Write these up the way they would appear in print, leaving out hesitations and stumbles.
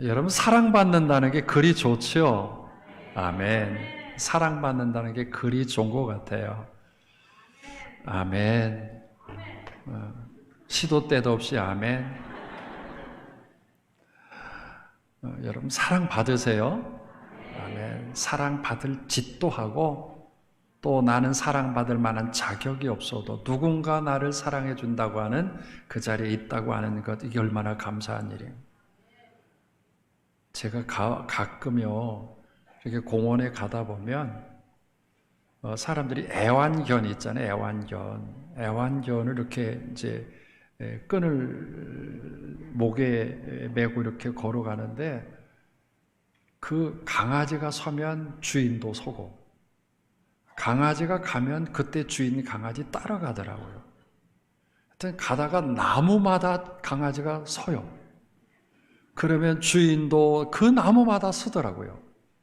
여러분, 사랑받는다는 게 그리 좋죠? 아멘. 사랑받는다는 게 그리 좋은 것 같아요. 아멘. 시도 때도 없이 아멘. 여러분, 사랑받으세요? 아멘. 사랑받을 짓도 하고, 또 나는 사랑받을 만한 자격이 없어도 누군가 나를 사랑해 준다고 하는 그 자리에 있다고 하는 것, 이게 얼마나 감사한 일이에요. 제가 가끔요, 이렇게 공원에 가다 보면 사람들이 애완견 있잖아요. 애완견을 이렇게 이제 끈을 목에 메고 이렇게 걸어가는데, 그 강아지가 서면 주인도 서고, 강아지가 가면 그때 주인 강아지 따라가더라고요. 하여튼 가다가 나무마다 강아지가 서요. 그러면 주인도 그 나무마다 서더라고요.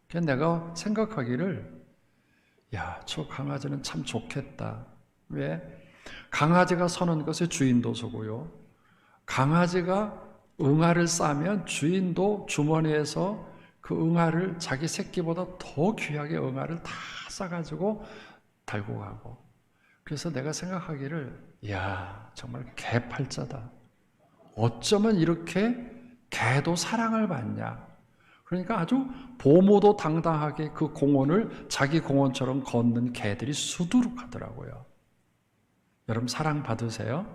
그래서 내가 생각하기를, 야, 저 강아지는 참 좋겠다. 왜? 강아지가 서는 것에 주인도 서고요. 강아지가 응아를 싸면 주인도 주머니에서 그 응아를 자기 새끼보다 더 귀하게 응아를 다 싸가지고 달고 가고. 그래서 내가 생각하기를, 야, 정말 개팔자다. 어쩌면 이렇게 개도 사랑을 받냐. 그러니까 아주 보모도 당당하게 그 공원을 자기 공원처럼 걷는 개들이 수두룩하더라고요. 여러분, 사랑 받으세요?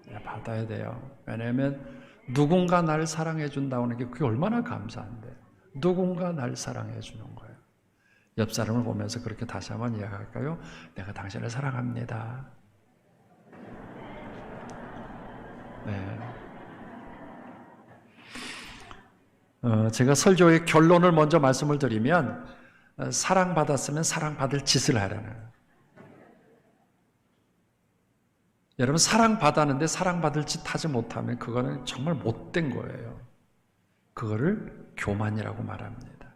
네, 받아야 돼요. 왜냐하면 누군가 나를 사랑해 준다는 게 그게 얼마나 감사한데, 누군가 나를 사랑해 주는 거예요. 옆 사람을 보면서 그렇게 다시 한번 이야기할까요? 내가 당신을 사랑합니다. 네. 제가 설교의 결론을 먼저 말씀을 드리면, 사랑받았으면 사랑받을 짓을 하라는. 여러분, 사랑받았는데 사랑받을 짓 하지 못하면 그거는 정말 못된 거예요. 그거를 교만이라고 말합니다.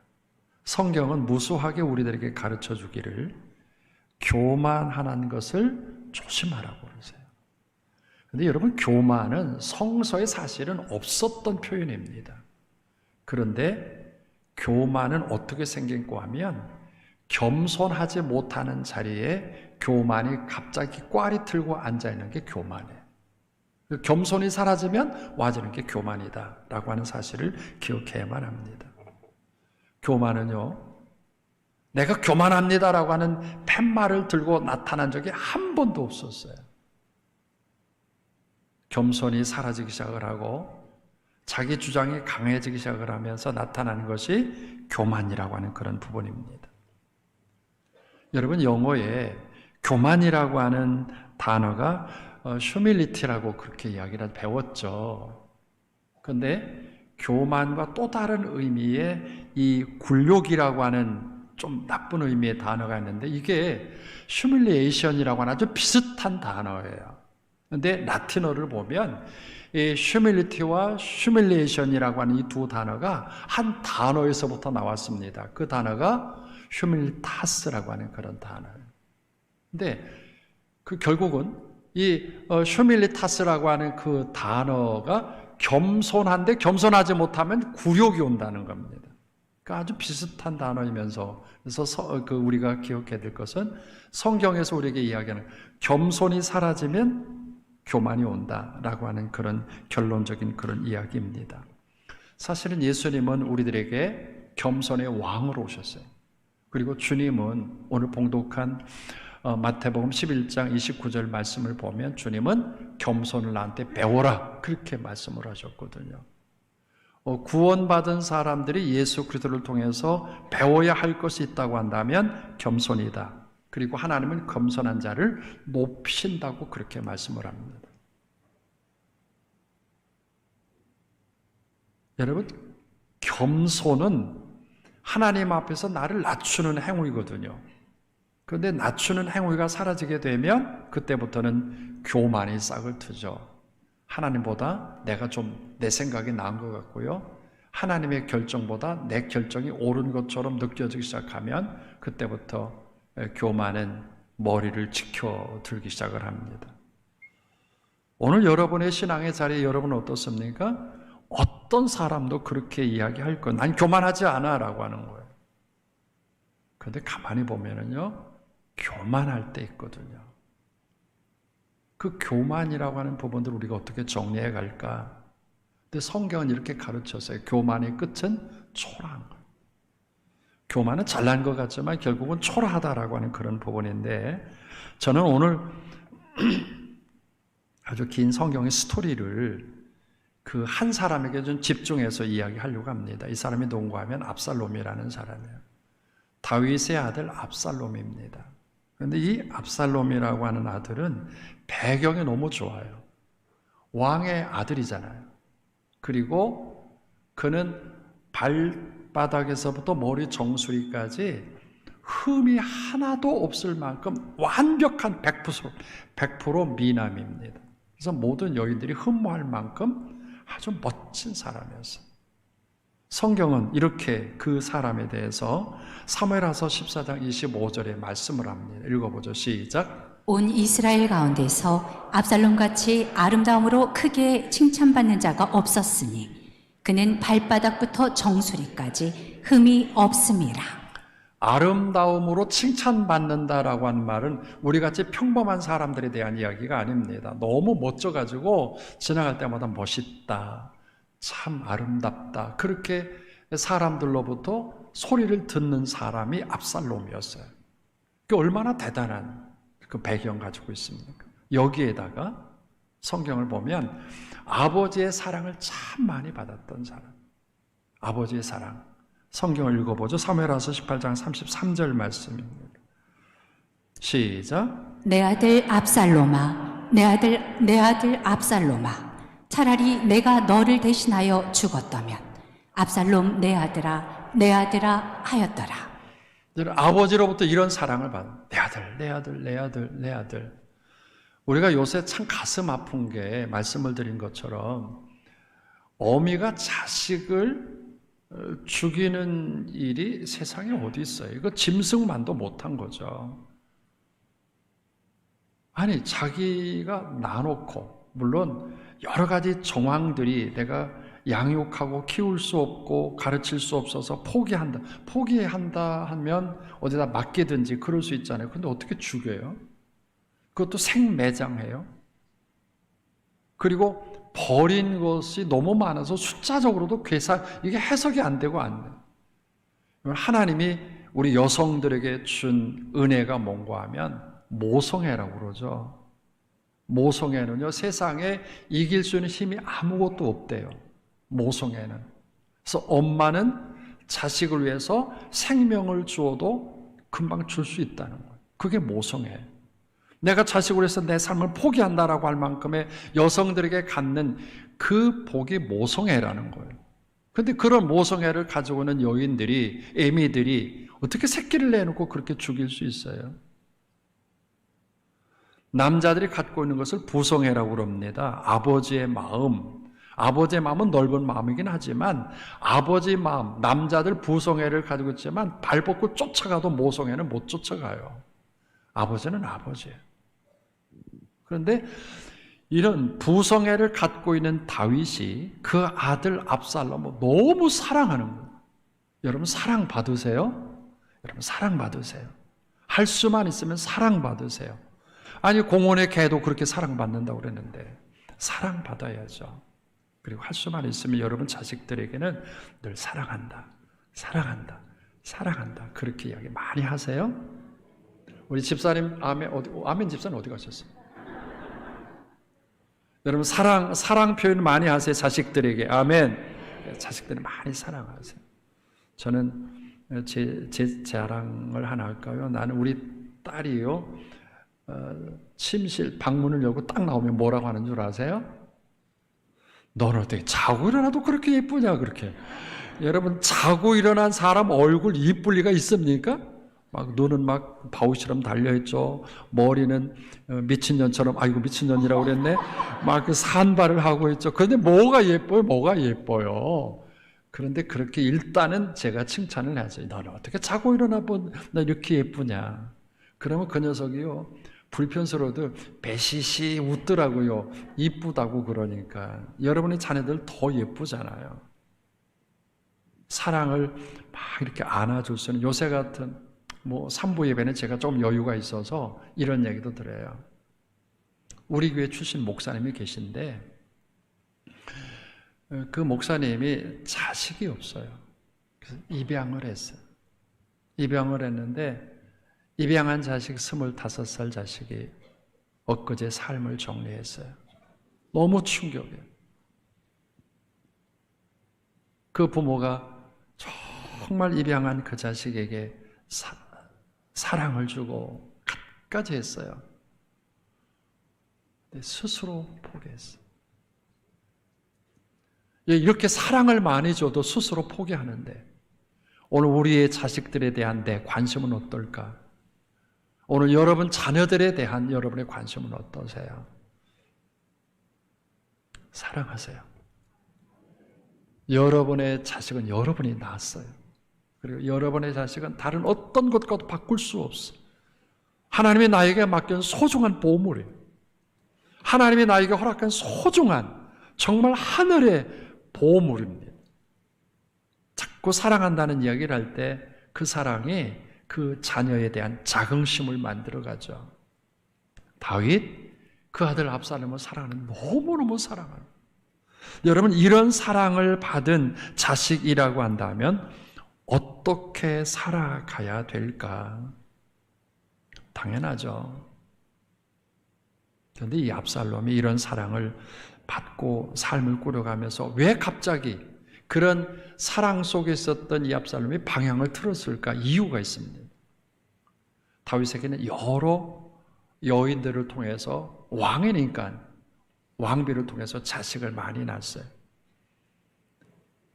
성경은 무수하게 우리들에게 가르쳐 주기를 교만하는 것을 조심하라고 그러세요. 그런데 여러분, 교만은 성서에 사실은 없었던 표현입니다. 그런데 교만은 어떻게 생겼고 하면, 겸손하지 못하는 자리에 교만이 갑자기 꽈리 틀고 앉아있는 게 교만이에요. 겸손이 사라지면 와지는 게 교만이다 라고 하는 사실을 기억해야만 합니다. 교만은요, 내가 교만합니다 라고 하는 팻말을 들고 나타난 적이 한 번도 없었어요. 겸손이 사라지기 시작을 하고 자기 주장이 강해지기 시작을 하면서 나타나는 것이 교만이라고 하는 그런 부분입니다. 여러분, 영어에 교만이라고 하는 단어가 humility라고 그렇게 이야기를 배웠죠. 그런데 교만과 또 다른 의미의 이 굴욕이라고 하는 좀 나쁜 의미의 단어가 있는데, 이게 humiliation이라고 하는 아주 비슷한 단어예요. 그런데 라틴어를 보면 이 humility와 humiliation이라고 하는 이 두 단어가 한 단어에서부터 나왔습니다. 그 단어가 humilitas라고 하는 그런 단어예요. 근데 그 결국은 이 humilitas라고 하는 그 단어가 겸손한데 겸손하지 못하면 굴욕이 온다는 겁니다. 그러니까 아주 비슷한 단어이면서, 그래서 우리가 기억해야 될 것은, 성경에서 우리에게 이야기하는 겸손이 사라지면 교만이 온다라고 하는 그런 결론적인 그런 이야기입니다. 사실은 예수님은 우리들에게 겸손의 왕으로 오셨어요. 그리고 주님은 오늘 봉독한 마태복음 11장 29절 말씀을 보면, 주님은 겸손을 나한테 배워라 그렇게 말씀을 하셨거든요. 구원받은 사람들이 예수 그리스도를 통해서 배워야 할 것이 있다고 한다면 겸손이다. 그리고 하나님은 겸손한 자를 높이신다고 그렇게 말씀을 합니다. 여러분, 겸손은 하나님 앞에서 나를 낮추는 행위거든요. 그런데 낮추는 행위가 사라지게 되면 그때부터는 교만이 싹을 트죠. 하나님보다 내가 좀 내 생각이 나은 것 같고요, 하나님의 결정보다 내 결정이 옳은 것처럼 느껴지기 시작하면 그때부터 교만은 머리를 치켜들기 시작을 합니다. 오늘 여러분의 신앙의 자리에 여러분은 어떻습니까? 어떤 사람도 그렇게 이야기할 거예요. 난 교만하지 않아 라고 하는 거예요. 그런데 가만히 보면은요, 교만할 때 있거든요. 그 교만이라고 하는 부분들을 우리가 어떻게 정리해 갈까? 근데 성경은 이렇게 가르쳤어요. 교만의 끝은 초라한 거예요. 교만은 잘난 것 같지만 결국은 초라하다라고 하는 그런 부분인데, 저는 오늘 아주 긴 성경의 스토리를 그 한 사람에게 좀 집중해서 이야기하려고 합니다. 이 사람이 누군가 하면 압살롬이라는 사람이에요. 다윗의 아들 압살롬입니다. 그런데 이 압살롬이라고 하는 아들은 배경이 너무 좋아요. 왕의 아들이잖아요. 그리고 그는 발바닥에서부터 머리 정수리까지 흠이 하나도 없을 만큼 완벽한 100% 미남입니다. 그래서 모든 여인들이 흠모할 만큼 아주 멋진 사람이었어요. 성경은 이렇게 그 사람에 대해서 사무엘하서 14장 25절에 말씀을 합니다. 읽어보죠. 시작. 온 이스라엘 가운데서 압살롬같이 아름다움으로 크게 칭찬받는 자가 없었으니 그는 발바닥부터 정수리까지 흠이 없음이라. 아름다움으로 칭찬받는다라고 하는 말은 우리같이 평범한 사람들에 대한 이야기가 아닙니다. 너무 멋져가지고 지나갈 때마다 멋있다, 참 아름답다, 그렇게 사람들로부터 소리를 듣는 사람이 압살롬이었어요. 그게 얼마나 대단한 그 배경 가지고 있습니까? 여기에다가 성경을 보면 아버지의 사랑을 참 많이 받았던 사람, 아버지의 사랑. 성경을 읽어보죠. 사무엘하서 18장 33절 말씀입니다. 시작. 내 아들 압살롬아, 내 아들 압살롬아, 차라리 내가 너를 대신하여 죽었다면 압살롬 내 아들아 하였더라. 아버지로부터 이런 사랑을 받은 내 아들, 내 아들, 내 아들, 내 아들. 우리가 요새 참 가슴 아픈 게 말씀을 드린 것처럼 어미가 자식을 죽이는 일이 세상에 어디 있어요? 이거 짐승만도 못한 거죠. 아니, 자기가 낳아놓고, 물론 여러 가지 정황들이 내가 양육하고 키울 수 없고 가르칠 수 없어서 포기한다 하면 어디다 맡기든지 그럴 수 있잖아요. 근데 어떻게 죽여요? 그것도 생매장해요. 그리고 버린 것이 너무 많아서 숫자적으로도 이게 해석이 안 되고 안 돼요. 하나님이 우리 여성들에게 준 은혜가 뭔가 하면 모성애라고 그러죠. 모성애는요, 세상에 이길 수 있는 힘이 아무것도 없대요. 모성애는. 그래서 엄마는 자식을 위해서 생명을 주어도 금방 줄 수 있다는 거예요. 그게 모성애예요. 내가 자식으로 해서 내 삶을 포기한다라고 할 만큼의 여성들에게 갖는 그 복이 모성애라는 거예요. 그런데 그런 모성애를 가지고 있는 여인들이, 애미들이 어떻게 새끼를 내놓고 그렇게 죽일 수 있어요? 남자들이 갖고 있는 것을 부성애라고 그럽니다. 아버지의 마음은 넓은 마음이긴 하지만 아버지의 마음, 남자들 부성애를 가지고 있지만 발 뻗고 쫓아가도 모성애는 못 쫓아가요. 아버지는 아버지예요. 그런데 이런 부성애를 갖고 있는 다윗이 그 아들 압살롬을 너무 사랑하는 거예요. 여러분 사랑 받으세요? 여러분 사랑 받으세요. 할 수만 있으면 사랑 받으세요. 아니 공원의 개도 그렇게 사랑받는다고 그랬는데 사랑 받아야죠. 그리고 할 수만 있으면 여러분 자식들에게는 늘 사랑한다, 사랑한다, 사랑한다 그렇게 이야기 많이 하세요. 우리 집사님 아멘 집사님 어디 가셨어요? 여러분 사랑 표현 많이 하세요. 자식들에게 아멘. 자식들을 많이 사랑하세요. 저는 제 자랑을 하나 할까요? 나는 우리 딸이요 침실 방문을 열고 딱 나오면 뭐라고 하는 줄 아세요? 너는 어떻게 자고 일어나도 그렇게 예쁘냐 그렇게. 여러분 자고 일어난 사람 얼굴 이쁠 리가 있습니까? 막 눈은 막 바우처럼 달려있죠. 머리는 미친년처럼 아이고 미친년이라고 그랬네. 막 그 산발을 하고 있죠. 그런데 뭐가 예뻐요? 뭐가 예뻐요? 그런데 그렇게 일단은 제가 칭찬을 하죠. 너는 어떻게 자고 일어나 나 이렇게 예쁘냐? 그러면 그 녀석이요 불편스러워도 배시시 웃더라고요. 이쁘다고 그러니까. 여러분의 자녀들 더 예쁘잖아요. 사랑을 막 이렇게 안아줄 수 있는, 요새 같은 산부 예배는 제가 좀 여유가 있어서 이런 얘기도 들어요. 우리 교회 출신 목사님이 계신데 그 목사님이 자식이 없어요. 그래서 입양을 했어요. 입양을 했는데 입양한 자식 25살 자식이 엊그제 삶을 정리했어요. 너무 충격이에요. 그 부모가 정말 입양한 그 자식에게 사랑을 주고 갖가지 했어요. 근데 스스로 포기했어요. 이렇게 사랑을 많이 줘도 스스로 포기하는데 오늘 우리의 자식들에 대한 내 관심은 어떨까? 오늘 여러분 자녀들에 대한 여러분의 관심은 어떠세요? 사랑하세요. 여러분의 자식은 여러분이 낳았어요. 그리고 여러분의 자식은 다른 어떤 것과도 바꿀 수 없어요. 하나님이 나에게 맡긴 소중한 보물이에요. 하나님이 나에게 허락한 소중한 정말 하늘의 보물입니다. 자꾸 사랑한다는 이야기를 할 때 그 사랑이 그 자녀에 대한 자긍심을 만들어가죠. 다윗 그 아들 압살롬을 사랑하는, 너무너무 사랑하는. 여러분, 이런 사랑을 받은 자식이라고 한다면 어떻게 살아가야 될까? 당연하죠. 그런데 이 압살롬이 이런 사랑을 받고 삶을 꾸려가면서 왜 갑자기 그런 사랑 속에 있었던 이 압살롬이 방향을 틀었을까? 이유가 있습니다. 다윗에게는 여러 여인들을 통해서, 왕이니까 왕비를 통해서 자식을 많이 낳았어요.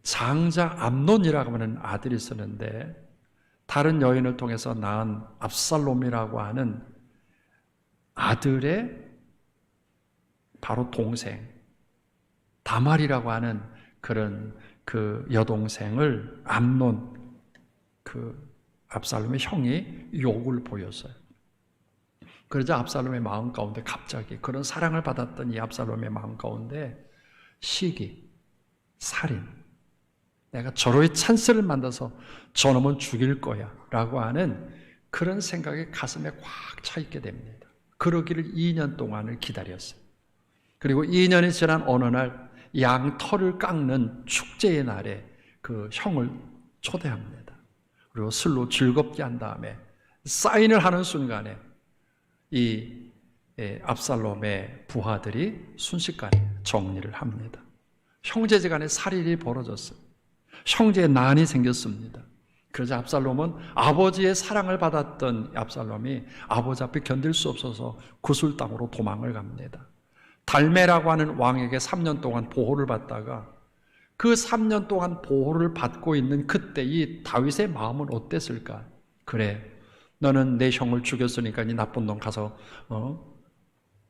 장자 암논이라고 하는 아들이 있었는데 다른 여인을 통해서 낳은 압살롬이라고 하는 아들의 바로 동생 다말이라고 하는 그런 그 여동생을 암논, 그 압살롬의 형이 욕을 보였어요. 그러자 압살롬의 마음 가운데 갑자기 그런 사랑을 받았던 이 압살롬의 마음 가운데 시기, 살인, 내가 저로의 찬스를 만나서 저놈은 죽일 거야 라고 하는 그런 생각이 가슴에 꽉 차 있게 됩니다. 그러기를 2년 동안을 기다렸어요. 그리고 2년이 지난 어느 날 양털을 깎는 축제의 날에 그 형을 초대합니다. 그리고 술로 즐겁게 한 다음에 사인을 하는 순간에 이 압살롬의 부하들이 순식간에 정리를 합니다. 형제지간에 살인이 벌어졌어요. 형제의 난이 생겼습니다. 그러자 압살롬은 아버지의 사랑을 받았던 압살롬이 아버지 앞에 견딜 수 없어서 구슬 땅으로 도망을 갑니다. 달메라고 하는 왕에게 3년 동안 보호를 받다가 그 3년 동안 보호를 받고 있는 그때 이 다윗의 마음은 어땠을까? 그래, 너는 내 형을 죽였으니까 이 나쁜 놈 가서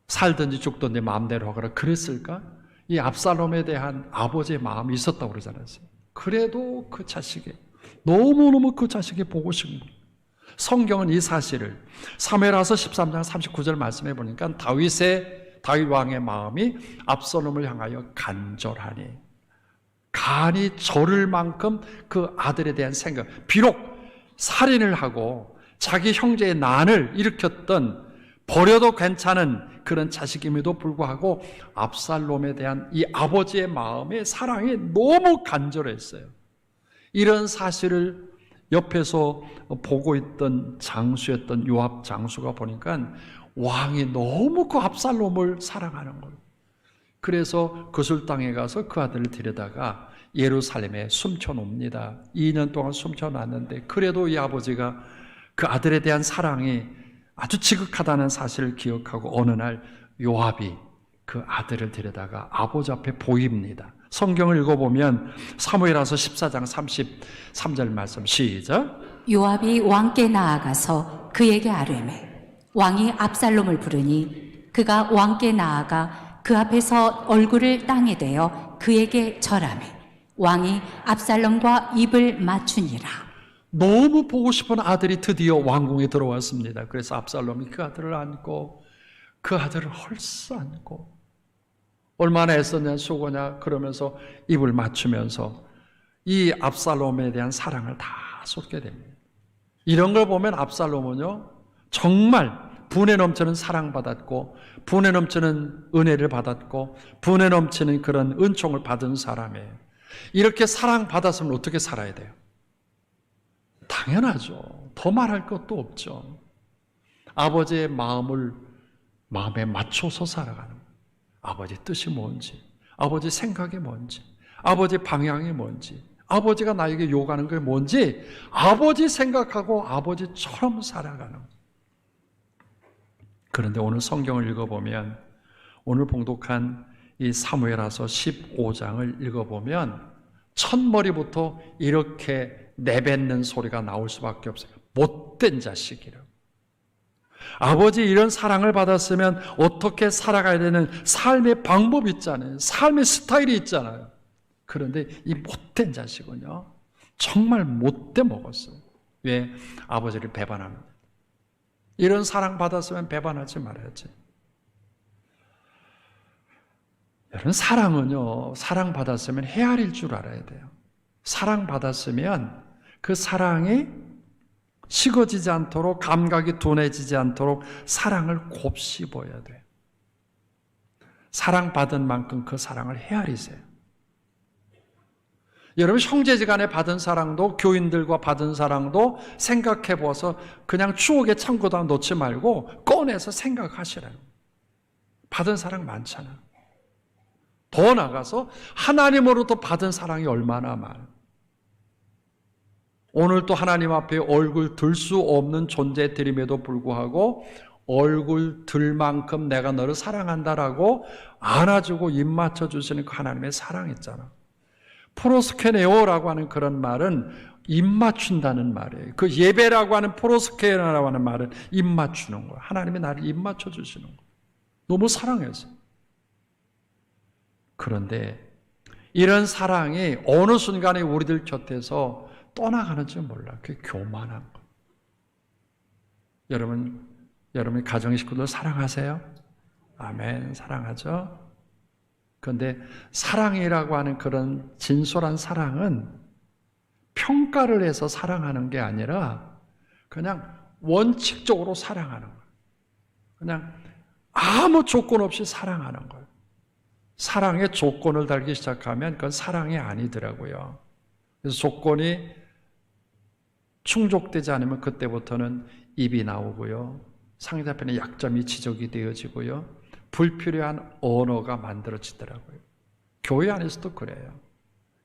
살든지 죽든지 마음대로 하거라 그랬을까? 이 압살롬에 대한 아버지의 마음이 있었다고 그러잖아요. 그래도 그 자식이 너무너무 그 자식이 보고 싶은 거예요. 성경은 이 사실을 사무엘하서 13장 39절 말씀해 보니까 다윗 왕의 마음이 압살롬을 향하여 간절하니, 간이 저를 만큼 그 아들에 대한 생각, 비록 살인을 하고 자기 형제의 난을 일으켰던 버려도 괜찮은 그런 자식임에도 불구하고 압살롬에 대한 이 아버지의 마음의 사랑이 너무 간절했어요. 이런 사실을 옆에서 보고 있던 장수였던 요압 장수가 보니까 왕이 너무 그 압살롬을 사랑하는 거예요. 그래서 그술 땅에 가서 그 아들을 데려다가 예루살렘에 숨겨놉니다. 2년 동안 숨겨놨는데 그래도 이 아버지가 그 아들에 대한 사랑이 아주 지극하다는 사실을 기억하고 어느 날 요압이 그 아들을 데려다가 아버지 앞에 보입니다. 성경을 읽어보면 사무엘하서 14장 33절 말씀 시작. 요압이 왕께 나아가서 그에게 아뢰매 왕이 압살롬을 부르니 그가 왕께 나아가 그 앞에서 얼굴을 땅에 대어 그에게 절하매 왕이 압살롬과 입을 맞추니라. 너무 보고 싶은 아들이 드디어 왕궁에 들어왔습니다. 그래서 압살롬이 그 아들을 안고 그 아들을 헐써 안고 얼마나 애썼냐 수고냐 그러면서 입을 맞추면서 이 압살롬에 대한 사랑을 다 쏟게 됩니다. 이런 걸 보면 압살롬은요 정말 분에 넘치는 사랑받았고 분에 넘치는 은혜를 받았고 분에 넘치는 그런 은총을 받은 사람이에요. 이렇게 사랑받았으면 어떻게 살아야 돼요? 당연하죠. 더 말할 것도 없죠. 아버지의 마음에 맞춰서 살아가는 거예요. 아버지 뜻이 뭔지, 아버지 생각이 뭔지, 아버지 방향이 뭔지, 아버지가 나에게 요구하는 게 뭔지 아버지 생각하고 아버지처럼 살아가는 거예요. 그런데 오늘 성경을 읽어보면 오늘 봉독한 이 사무엘하서 15장을 읽어보면 첫머리부터 이렇게 내뱉는 소리가 나올 수밖에 없어요. 못된 자식이라고. 아버지 이런 사랑을 받았으면 어떻게 살아가야 되는 삶의 방법이 있잖아요. 삶의 스타일이 있잖아요. 그런데 이 못된 자식은요 정말 못돼 먹었어요. 왜? 아버지를 배반합니다. 이런 사랑 받았으면 배반하지 말아야지. 여러분 사랑은요 사랑받았으면 헤아릴 줄 알아야 돼요. 사랑받았으면 그 사랑이 식어지지 않도록 감각이 둔해지지 않도록 사랑을 곱씹어야 돼요. 사랑받은 만큼 그 사랑을 헤아리세요. 여러분 형제지간에 받은 사랑도 교인들과 받은 사랑도 생각해 보아서 그냥 추억의 창고다 놓지 말고 꺼내서 생각하시라는 거예요. 받은 사랑 많잖아. 더 나가서 하나님으로부터 받은 사랑이 얼마나 많아. 오늘 또 하나님 앞에 얼굴 들 수 없는 존재들임에도 불구하고 얼굴 들 만큼 내가 너를 사랑한다라고 안아주고 입 맞춰주시는 그 하나님의 사랑 있잖아. 프로스케네오라고 하는 그런 말은 입 맞춘다는 말이에요. 그 예배라고 하는 프로스케네오라고 하는 말은 입 맞추는 거예요. 하나님이 나를 입 맞춰주시는 거예요. 너무 사랑해서. 그런데 이런 사랑이 어느 순간에 우리들 곁에서 떠나가는지 몰라. 그게 교만한 거예요. 여러분 가정 식구들 사랑하세요? 아멘. 사랑하죠? 그런데 사랑이라고 하는 그런 진솔한 사랑은 평가를 해서 사랑하는 게 아니라 그냥 원칙적으로 사랑하는 거예요. 그냥 아무 조건 없이 사랑하는 거예요. 사랑에 조건을 달기 시작하면 그건 사랑이 아니더라고요. 그래서 조건이 충족되지 않으면 그때부터는 입이 나오고요. 상대편의 약점이 지적이 되어지고요. 불필요한 언어가 만들어지더라고요. 교회 안에서도 그래요.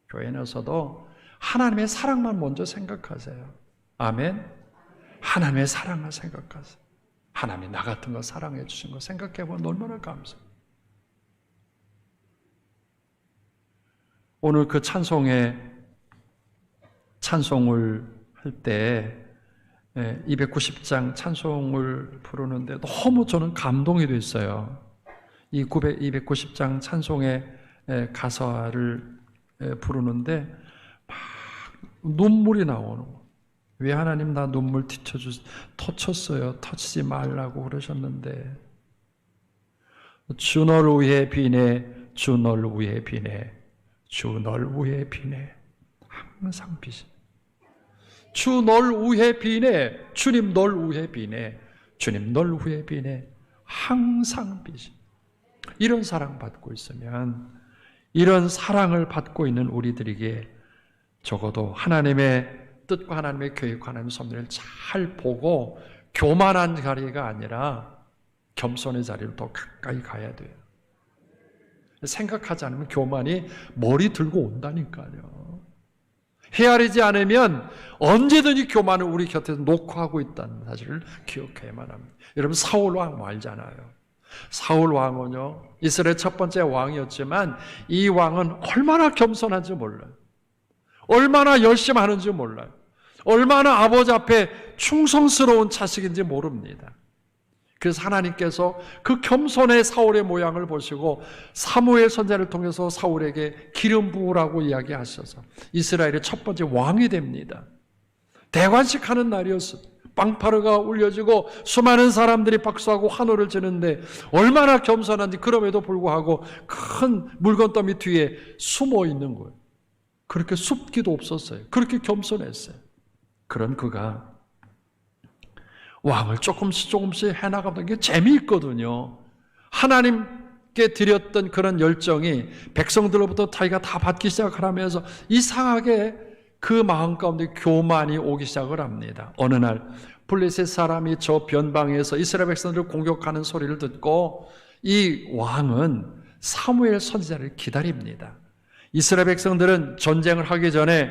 교회 안에서도 하나님의 사랑만 먼저 생각하세요. 아멘. 하나님의 사랑만 생각하세요. 하나님이 나 같은 거 사랑해 주신 거 생각해 보면 얼마나 감사해요. 오늘 그 찬송을 할 때 290장 찬송을 부르는데 너무 저는 감동이 됐어요. 이 290장 찬송의 가사를 부르는데 막 눈물이 나오는 거예요. 왜 하나님 나 눈물 터쳤어요. 터치지 말라고 그러셨는데 주 널 위해 비네 주 널 위해 비네 주 널 위해 비네 항상 비시 주 널 위해 비네 주님 널 위해 비네 주님 널 위해 비네 항상 비시. 이런 사랑 받고 있으면 이런 사랑을 받고 있는 우리들에게 적어도 하나님의 뜻과 하나님의 계획과 하나님의 섭리를 잘 보고 교만한 자리가 아니라 겸손의 자리로 더 가까이 가야 돼요. 생각하지 않으면 교만이 머리 들고 온다니까요. 헤아리지 않으면 언제든지 교만을 우리 곁에서 녹화하고 있다는 사실을 기억해야만 합니다. 여러분 사울 왕 알잖아요. 사울 왕은요 이스라엘 첫 번째 왕이었지만 이 왕은 얼마나 겸손한지 몰라요. 얼마나 열심히 하는지 몰라요. 얼마나 아버지 앞에 충성스러운 자식인지 모릅니다. 그래서 하나님께서 그 겸손의 사울의 모양을 보시고 사무엘 선지자를 통해서 사울에게 기름 부으라고 이야기하셔서 이스라엘의 첫 번째 왕이 됩니다. 대관식 하는 날이었어요. 빵파르가 울려지고 수많은 사람들이 박수하고 환호를 지는데 얼마나 겸손한지 그럼에도 불구하고 큰 물건더미 뒤에 숨어 있는 거예요. 그렇게 숨기도 없었어요. 그렇게 겸손했어요. 그런 그가 왕을 조금씩 해나가던 게 재미있거든요. 하나님께 드렸던 그런 열정이 백성들로부터 자기가 다 받기 시작하면서 이상하게 그 마음 가운데 교만이 오기 시작을 합니다. 어느 날 블레셋 사람이 저 변방에서 이스라엘 백성들을 공격하는 소리를 듣고 이 왕은 사무엘 선지자를 기다립니다. 이스라엘 백성들은 전쟁을 하기 전에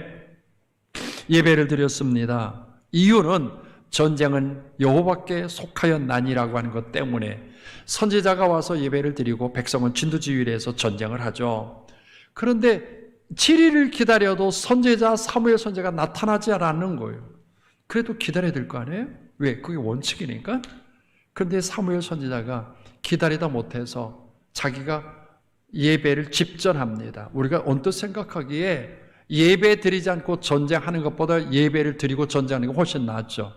예배를 드렸습니다. 이유는 전쟁은 여호와께 속하였나니라고 하는 것 때문에 선지자가 와서 예배를 드리고 백성은 진두지휘를 전쟁을 하죠. 그런데 7일을 기다려도 선지자 사무엘 선지자가 나타나지 않는 거예요. 그래도 기다려야 될 거 아니에요? 왜? 그게 원칙이니까. 그런데 사무엘 선지자가 기다리다 못해서 자기가 예배를 집전합니다. 우리가 언뜻 생각하기에 예배 드리지 않고 전쟁하는 것보다 예배를 드리고 전쟁하는 게 훨씬 낫죠.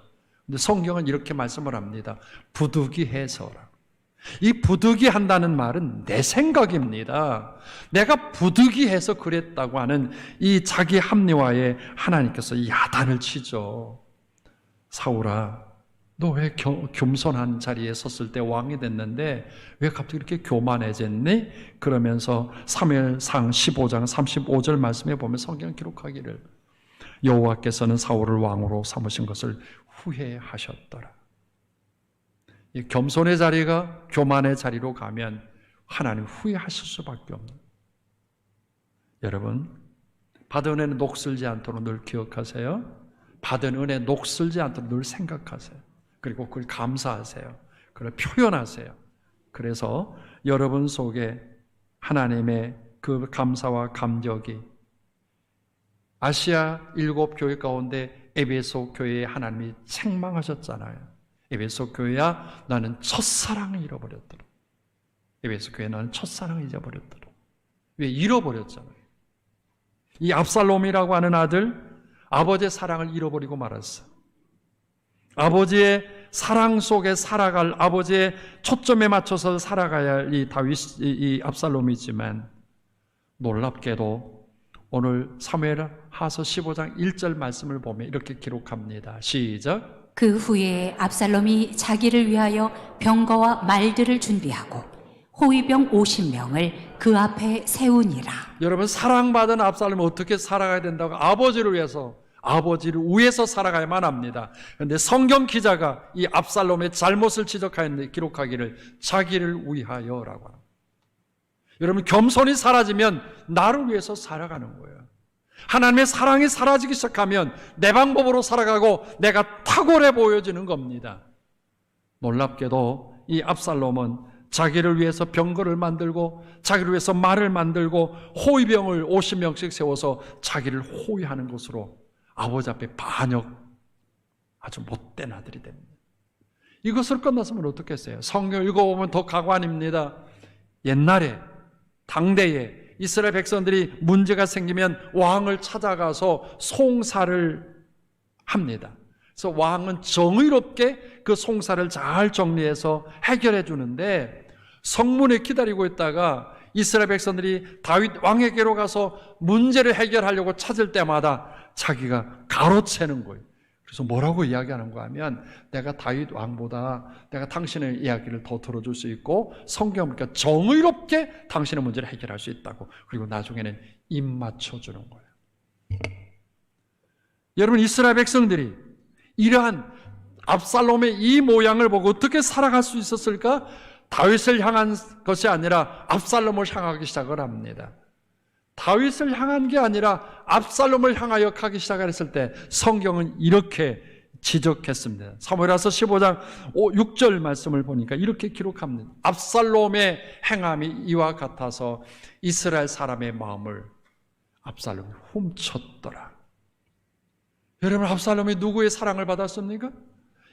근데 성경은 이렇게 말씀을 합니다. 부득이해서라. 이 부득이한다는 말은 내 생각입니다. 내가 부득이해서 그랬다고 하는 이 자기 합리화에 하나님께서 야단을 치죠. 사울아, 너 왜 겸손한 자리에 섰을 때 왕이 됐는데 왜 갑자기 이렇게 교만해졌니? 그러면서 사무엘상 15장 35절 말씀에 보면 성경 기록하기를 여호와께서는 사울을 왕으로 삼으신 것을 후회하셨더라. 이 겸손의 자리가 교만의 자리로 가면 하나님 후회하실 수밖에 없는. 여러분, 받은 은혜는 녹슬지 않도록 늘 기억하세요. 받은 은혜 녹슬지 않도록 늘 생각하세요. 그리고 그걸 감사하세요. 그걸 표현하세요. 그래서 여러분 속에 하나님의 그 감사와 감격이 아시아 7교회 가운데 에베소 교회에 하나님이 책망하셨잖아요. 에베소 교회야 나는 첫사랑을 잃어버렸더라. 에베소 교회 나는 첫사랑을 잊어버렸더라. 왜? 잃어버렸잖아요. 이 압살롬이라고 하는 아들 아버지의 사랑을 잃어버리고 말았어. 아버지의 사랑 속에 살아갈, 아버지의 초점에 맞춰서 살아가야 할 이 이 압살롬이지만 놀랍게도 오늘 사무엘하서 15장 1절 말씀을 보면 이렇게 기록합니다. 시작. 그 후에 압살롬이 자기를 위하여 병거와 말들을 준비하고 호위병 50명을 그 앞에 세우니라. 여러분, 사랑받은 압살롬은 어떻게 살아가야 된다고? 아버지를 위해서, 아버지를 위해서 살아가야만 합니다. 그런데 성경 기자가 이 압살롬의 잘못을 지적하였는데 기록하기를 자기를 위하여라고 합니다. 여러분, 겸손이 사라지면 나를 위해서 살아가는 거예요. 하나님의 사랑이 사라지기 시작하면 내 방법으로 살아가고 내가 탁월해 보여지는 겁니다. 놀랍게도 이 압살롬은 자기를 위해서 병거를 만들고 자기를 위해서 말을 만들고 호위병을 50명씩 세워서 자기를 호위하는 것으로 아버지 앞에 반역, 아주 못된 아들이 됩니다. 이것을 끝났으면 어떻겠어요? 성경 읽어보면 더 가관입니다. 옛날에 당대에 이스라엘 백성들이 문제가 생기면 왕을 찾아가서 송사를 합니다. 그래서 왕은 정의롭게 그 송사를 잘 정리해서 해결해 주는데 성문에 기다리고 있다가 이스라엘 백성들이 다윗 왕에게로 가서 문제를 해결하려고 찾을 때마다 자기가 가로채는 거예요. 그래서 뭐라고 이야기하는가 하면 내가 다윗 왕보다 내가 당신의 이야기를 더 들어줄 수 있고 성경이니까 정의롭게 당신의 문제를 해결할 수 있다고. 그리고 나중에는 입 맞춰주는 거예요. 여러분, 이스라엘 백성들이 이러한 압살롬의 이 모양을 보고 어떻게 살아갈 수 있었을까? 다윗을 향한 것이 아니라 압살롬을 향하기 시작을 합니다. 다윗을 향한 게 아니라 압살롬을 향하여 가기 시작했을 때 성경은 이렇게 지적했습니다. 사무엘하서 15장 6절 말씀을 보니까 이렇게 기록합니다. 압살롬의 행함이 이와 같아서 이스라엘 사람의 마음을 압살롬이 훔쳤더라. 여러분, 압살롬이 누구의 사랑을 받았습니까?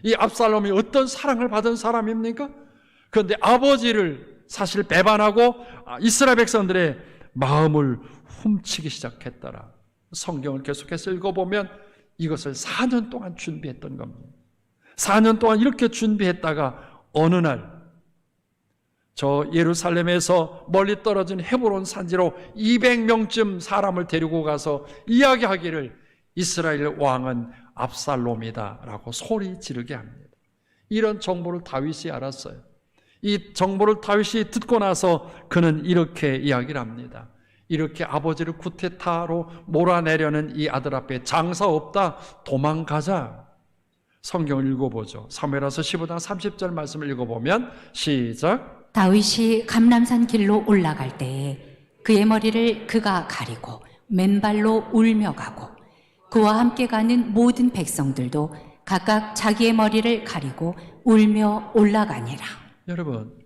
이 압살롬이 어떤 사랑을 받은 사람입니까? 그런데 아버지를 사실 배반하고 이스라엘 백성들의 마음을 훔치기 시작했더라. 성경을 계속해서 읽어보면 이것을 4년 동안 준비했던 겁니다. 4년 동안 이렇게 준비했다가 어느 날 저 예루살렘에서 멀리 떨어진 헤브론 산지로 200명쯤 사람을 데리고 가서 이야기하기를 이스라엘 왕은 압살롬이다 라고 소리 지르게 합니다. 이런 정보를 다윗이 알았어요. 이 정보를 다윗이 듣고 나서 그는 이렇게 이야기를 합니다. 이렇게 아버지를 쿠데타로 몰아내려는 이 아들 앞에 장사 없다, 도망가자. 성경을 읽어보죠. 사무엘하서 15장 30절 말씀을 읽어보면 시작. 다윗이 감람산 길로 올라갈 때에 그의 머리를 그가 가리고 맨발로 울며 가고 그와 함께 가는 모든 백성들도 각각 자기의 머리를 가리고 울며 올라가니라. 여러분,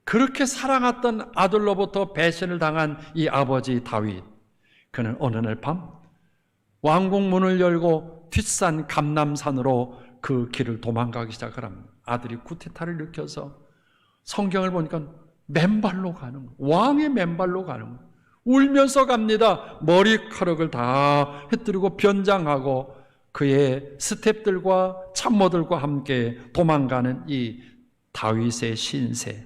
그렇게 사랑했던 아들로부터 배신을 당한 이 아버지 다윗, 그는 어느 날 밤 왕궁 문을 열고 뒷산 감람산으로 그 길을 도망가기 시작을 합니다. 아들이 쿠데타를 일으켜서 성경을 보니까 맨발로 가는 거예요. 왕의 맨발로 가는 거예요. 울면서 갑니다. 머리카락을 다 흩뜨리고 변장하고 그의 스탭들과 참모들과 함께 도망가는 이 다윗의 신세.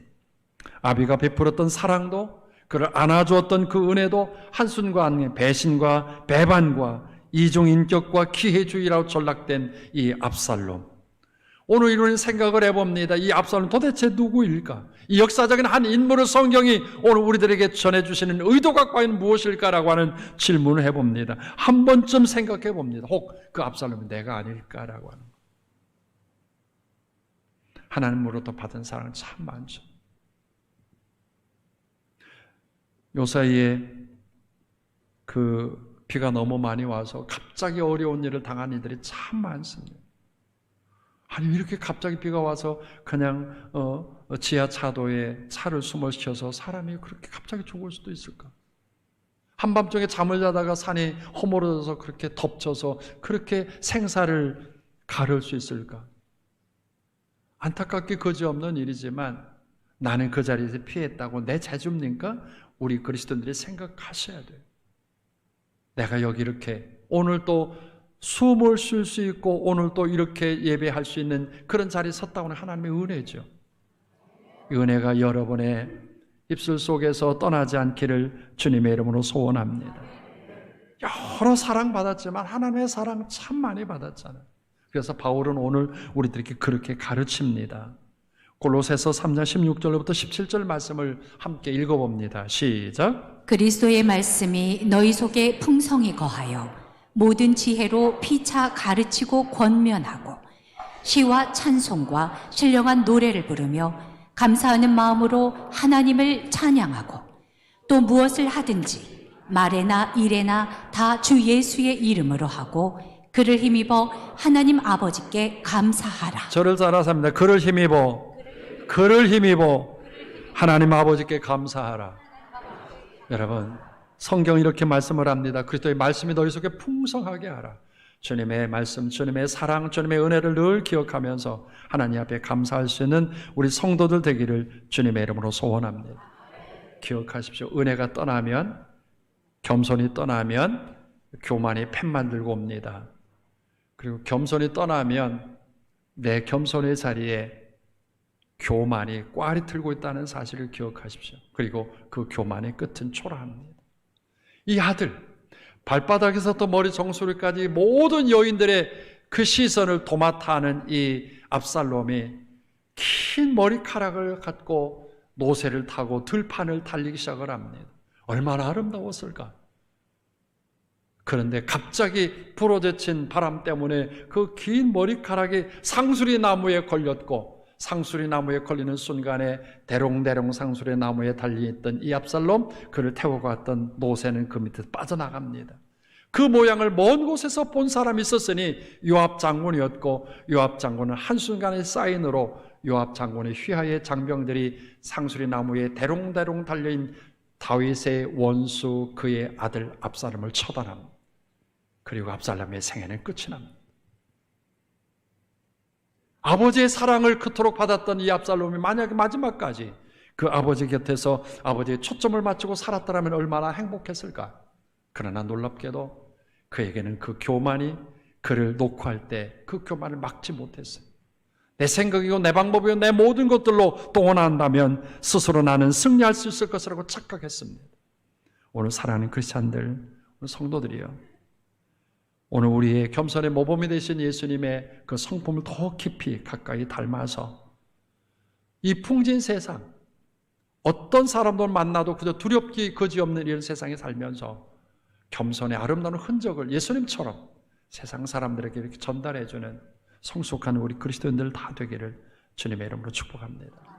아비가 베풀었던 사랑도, 그를 안아주었던 그 은혜도 한순간의 배신과 배반과 이중인격과 기회주의라고 전락된 이 압살롬. 오늘 이런 생각을 해봅니다. 이 압살롬 도대체 누구일까? 이 역사적인 한 인물을 성경이 오늘 우리들에게 전해주시는 의도가 과연 무엇일까라고 하는 질문을 해봅니다. 한 번쯤 생각해 봅니다. 혹 그 압살롬이 내가 아닐까라고 하는. 하나님으로부터 받은 사랑은 참 많죠. 요 사이에 그 비가 너무 많이 와서 갑자기 어려운 일을 당한 이들이 참 많습니다. 아니 이렇게 갑자기 비가 와서 그냥 지하차도에 차를 숨어시켜서 사람이 그렇게 갑자기 죽을 수도 있을까? 한밤중에 잠을 자다가 산이 허물어져서 그렇게 덮쳐서 그렇게 생사를 가를 수 있을까? 안타깝게 그지없는 일이지만 나는 그 자리에서 피했다고 내 죄줍니까? 우리 그리스도인들이 생각하셔야 돼요. 내가 여기 이렇게 오늘 또 숨을 쉴 수 있고 오늘 또 이렇게 예배할 수 있는 그런 자리에 섰다고는 하나님의 은혜죠. 이 은혜가 여러분의 입술 속에서 떠나지 않기를 주님의 이름으로 소원합니다. 여러 사랑받았지만 하나님의 사랑 참 많이 받았잖아요. 그래서 바울은 오늘 우리들에게 그렇게 가르칩니다. 골로새서 3장 16절부터 17절 말씀을 함께 읽어봅니다. 시작. 그리스도의 말씀이 너희 속에 풍성히 거하여 모든 지혜로 피차 가르치고 권면하고 시와 찬송과 신령한 노래를 부르며 감사하는 마음으로 하나님을 찬양하고 또 무엇을 하든지 말에나 일에나 다 주 예수의 이름으로 하고 그를 힘입어 하나님 아버지께 감사하라. 저를 따라서 합니다. 그를 힘입어 하나님 아버지께 감사하라. 여러분, 성경 이렇게 말씀을 합니다. 그리스도의 말씀이 너희 속에 풍성하게 하라. 주님의 말씀, 주님의 사랑, 주님의 은혜를 늘 기억하면서 하나님 앞에 감사할 수 있는 우리 성도들 되기를 주님의 이름으로 소원합니다. 기억하십시오. 은혜가 떠나면, 겸손이 떠나면 교만이 팻 만들고 옵니다. 그리고 겸손이 떠나면 내 겸손의 자리에 교만이 꽈리 틀고 있다는 사실을 기억하십시오. 그리고 그 교만의 끝은 초라합니다. 이 아들, 발바닥에서부터 머리 정수리까지 모든 여인들의 그 시선을 도맡아 하는 이 압살롬이 긴 머리카락을 갖고 노새를 타고 들판을 달리기 시작을 합니다. 얼마나 아름다웠을까? 그런데 갑자기 불어제친 바람 때문에 그 긴 머리카락이 상수리 나무에 걸렸고 상수리 나무에 걸리는 순간에 대롱대롱 상수리 나무에 달려있던 이 압살롬, 그를 태우고 갔던 노새는 그 밑에서 빠져나갑니다. 그 모양을 먼 곳에서 본 사람이 있었으니 요압 장군이었고, 요압 장군은 한순간의 사인으로 요압 장군의 휘하의 장병들이 상수리 나무에 대롱대롱 달려있는 다윗의 원수 그의 아들 압살롬을 처단합니다. 그리고 압살롬의 생애는 끝이 납니다. 아버지의 사랑을 그토록 받았던 이 압살롬이 만약에 마지막까지 그 아버지 곁에서 아버지의 초점을 맞추고 살았더라면 얼마나 행복했을까? 그러나 놀랍게도 그에게는 그 교만이, 그를 놓고 할 때 그 교만을 막지 못했어요. 내 생각이고 내 방법이고 내 모든 것들로 동원한다면 스스로 나는 승리할 수 있을 것이라고 착각했습니다. 오늘 사랑하는 크리스찬들, 오늘 성도들이요, 오늘 우리의 겸손의 모범이 되신 예수님의 그 성품을 더 깊이 가까이 닮아서 이 풍진 세상, 어떤 사람들 만나도 그저 두렵기 거지없는 이런 세상에 살면서 겸손의 아름다운 흔적을 예수님처럼 세상 사람들에게 이렇게 전달해주는 성숙한 우리 그리스도인들 다 되기를 주님의 이름으로 축복합니다.